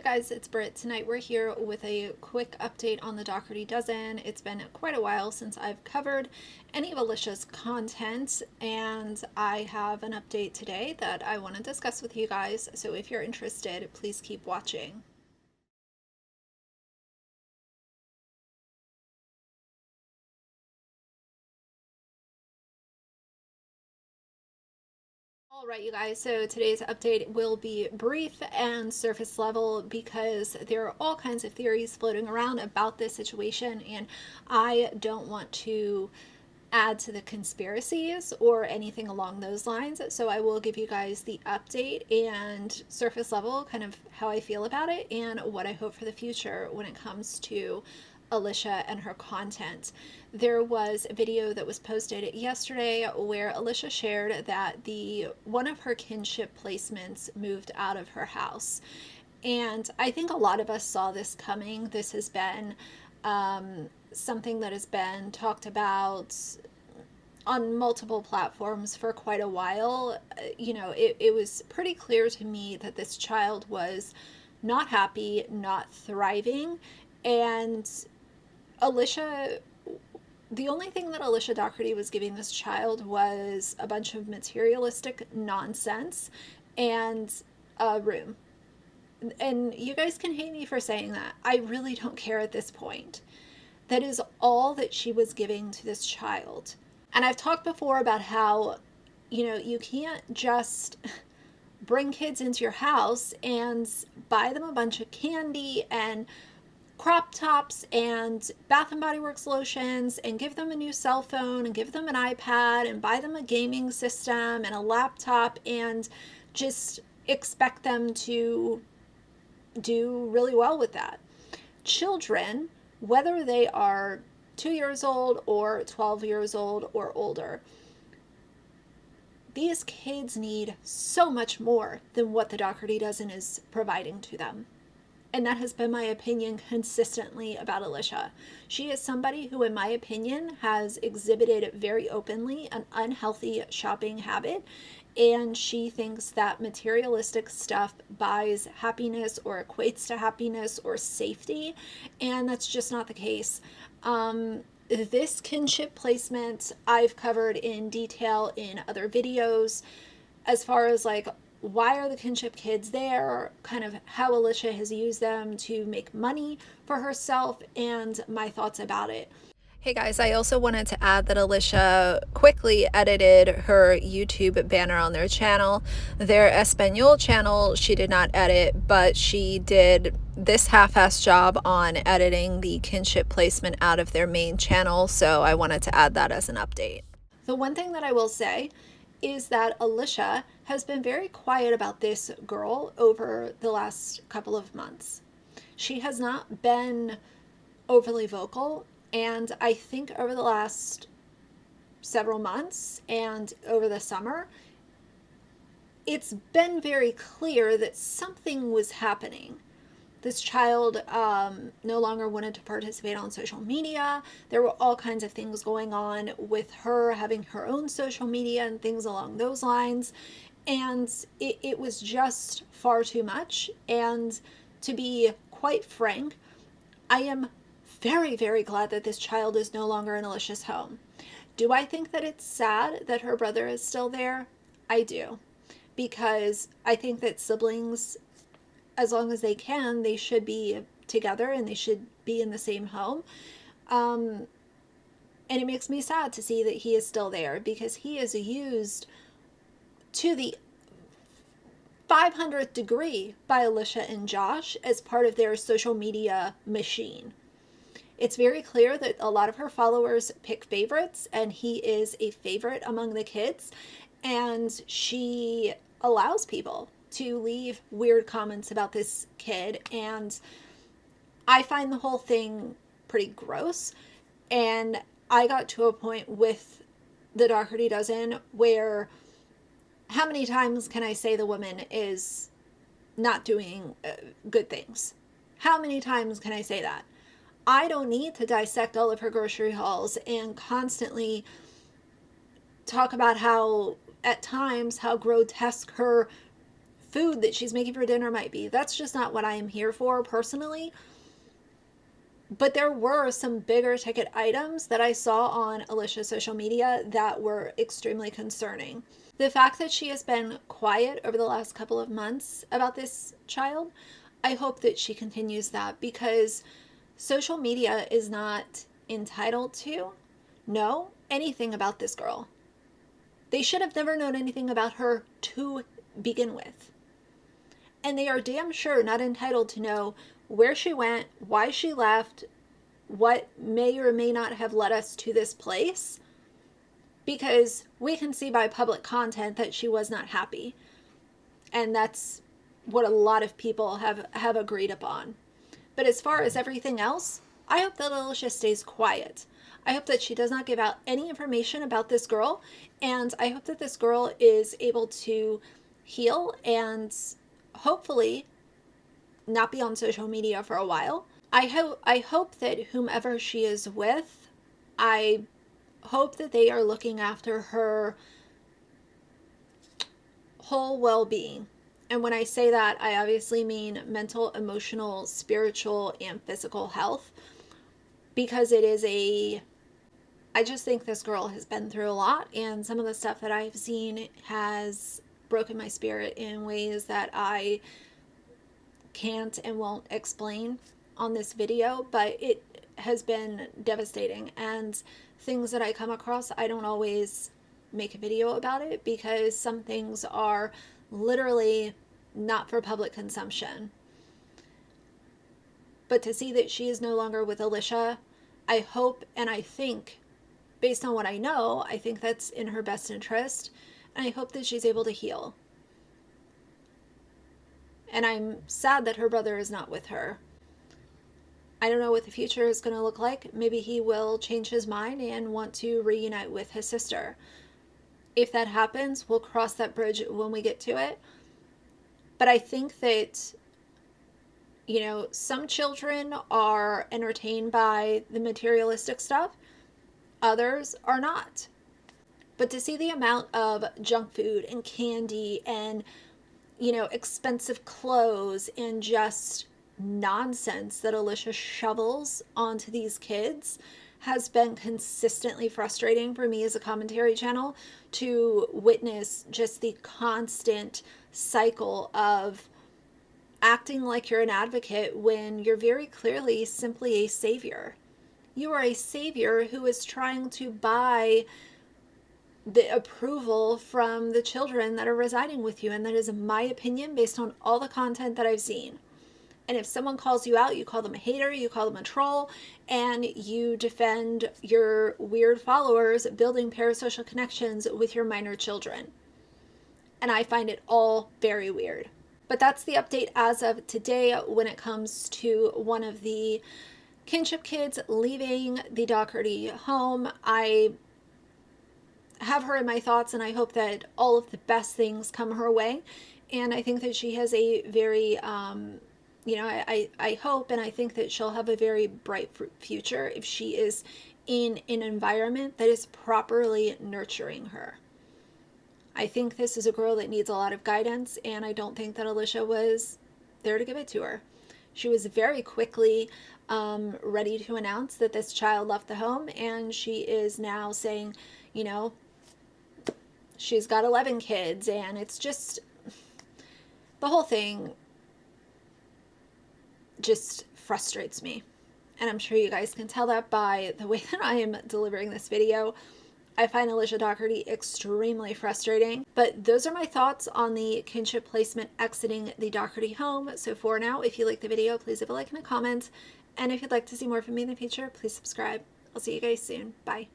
Guys, it's Britt. Tonight we're here with a quick update on the Dougherty Dozen. It's been quite a while since I've covered any of Alicia'S content, and I have an update today that I want to discuss with you guys. So if you're interested, please keep watching. All right, you guys, so today's update will be brief and surface level because there are all kinds of theories floating around about this situation, and I don't want to add to the conspiracies or anything along those lines. So I will give you guys the update and surface level, kind of how I feel about it and what I hope for the future when it comes to Alicia and her content. There was a video that was posted yesterday where Alicia shared that one of her Kinship placements moved out of her house. And I think a lot of us saw this coming. This has been something that has been talked about on multiple platforms for quite a while. It was pretty clear to me that this child was not happy, not thriving, and Alicia, the only thing that Alicia Dougherty was giving this child was a bunch of materialistic nonsense and a room. And you guys can hate me for saying that. I really don't care at this point. That is all that she was giving to this child. And I've talked before about how, you can't just bring kids into your house and buy them a bunch of candy and crop tops and Bath and Body Works lotions and give them a new cell phone and give them an iPad and buy them a gaming system and a laptop and just expect them to do really well with that. Children, whether they are 2 years old or 12 years old or older, these kids need so much more than what the Dougherty Dozen is providing to them. And that has been my opinion consistently about Alicia. She is somebody who, in my opinion, has exhibited very openly an unhealthy shopping habit. And she thinks that materialistic stuff buys happiness or equates to happiness or safety. And that's just not the case. This Kinship placement I've covered in detail in other videos, as far as like, why are the Kinship kids there, kind of how Alicia has used them to make money for herself, and my thoughts about it. Hey guys, I also wanted to add that Alicia quickly edited her YouTube banner on their channel. Their Espanol channel, she did not edit, but she did this half-ass job on editing the Kinship placement out of their main channel, so I wanted to add that as an update. The one thing that I will say is that Alicia has been very quiet about this girl over the last couple of months. She has not been overly vocal, and I think over the last several months and over the summer, it's been very clear that something was happening. This child no longer wanted to participate on social media. There were all kinds of things going on with her having her own social media and things along those lines. And it was just far too much. And to be quite frank, I am very, very glad that this child is no longer in Alicia'S home. Do I think that it's sad that her brother is still there? I do. Because I think that siblings, as long as they can, they should be together and they should be in the same home. And it makes me sad to see that he is still there, because he is used to the 500th degree by Alicia and Josh as part of their social media machine. It's very clear that a lot of her followers pick favorites, and he is a favorite among the kids, and she allows people to leave weird comments about this kid, and I find the whole thing pretty gross. And I got to a point with the Dougherty Dozen where, how many times can I say the woman is not doing good things? How many times can I say that? I don't need to dissect all of her grocery hauls and constantly talk about how, at times, how grotesque her food that she's making for dinner might be. That's just not what I am here for personally. But there were some bigger ticket items that I saw on Alicia'S social media that were extremely concerning. The fact that she has been quiet over the last couple of months about this child, I hope that she continues that, because social media is not entitled to know anything about this girl. They should have never known anything about her to begin with. And they are damn sure not entitled to know where she went, why she left, what may or may not have led us to this place, because we can see by public content that she was not happy. And that's what a lot of people have agreed upon. But as far as everything else, I hope that Alicia stays quiet. I hope that she does not give out any information about this girl, and I hope that this girl is able to heal and hopefully not be on social media for a while. I hope that whomever she is with, I hope that they are looking after her whole well-being. And when I say that, I obviously mean mental, emotional, spiritual, and physical health, because it is I just think this girl has been through a lot, and some of the stuff that I've seen has broken my spirit in ways that I can't and won't explain on this video, but it has been devastating. And things that I come across, I don't always make a video about it, because some things are literally not for public consumption. But to see that she is no longer with Alicia, I hope and I think, based on what I know, I think that's in her best interest, and I hope that she's able to heal. And I'm sad that her brother is not with her. I don't know what the future is going to look like. Maybe he will change his mind and want to reunite with his sister. If that happens, we'll cross that bridge when we get to it. But I think that, you know, some children are entertained by the materialistic stuff. Others are not. But to see the amount of junk food and candy and, you know, expensive clothes and just nonsense that Alicia shovels onto these kids has been consistently frustrating for me as a commentary channel, to witness just the constant cycle of acting like you're an advocate when you're very clearly simply a savior. You are a savior who is trying to buy the approval from the children that are residing with you, and that is my opinion based on all the content that I've seen. And if someone calls you out, you call them a hater, you call them a troll, and you defend your weird followers building parasocial connections with your minor children. And I find it all very weird. But that's the update as of today when it comes to one of the Kinship kids leaving the Dougherty home. I have her in my thoughts, and I hope that all of the best things come her way. And I think that she has a very you know, I hope and I think that she'll have a very bright future if she is in an environment that is properly nurturing her. I think this is a girl that needs a lot of guidance, and I don't think that Alicia was there to give it to her. She was very quickly ready to announce that this child left the home, and she is now saying, you know, she's got 11 kids, and it's just, the whole thing just frustrates me. And I'm sure you guys can tell that by the way that I am delivering this video. I find Alicia Dougherty extremely frustrating. But those are my thoughts on the Kinship placement exiting the Dougherty home. So for now, if you like the video, please leave a like and a comment. And if you'd like to see more from me in the future, please subscribe. I'll see you guys soon. Bye.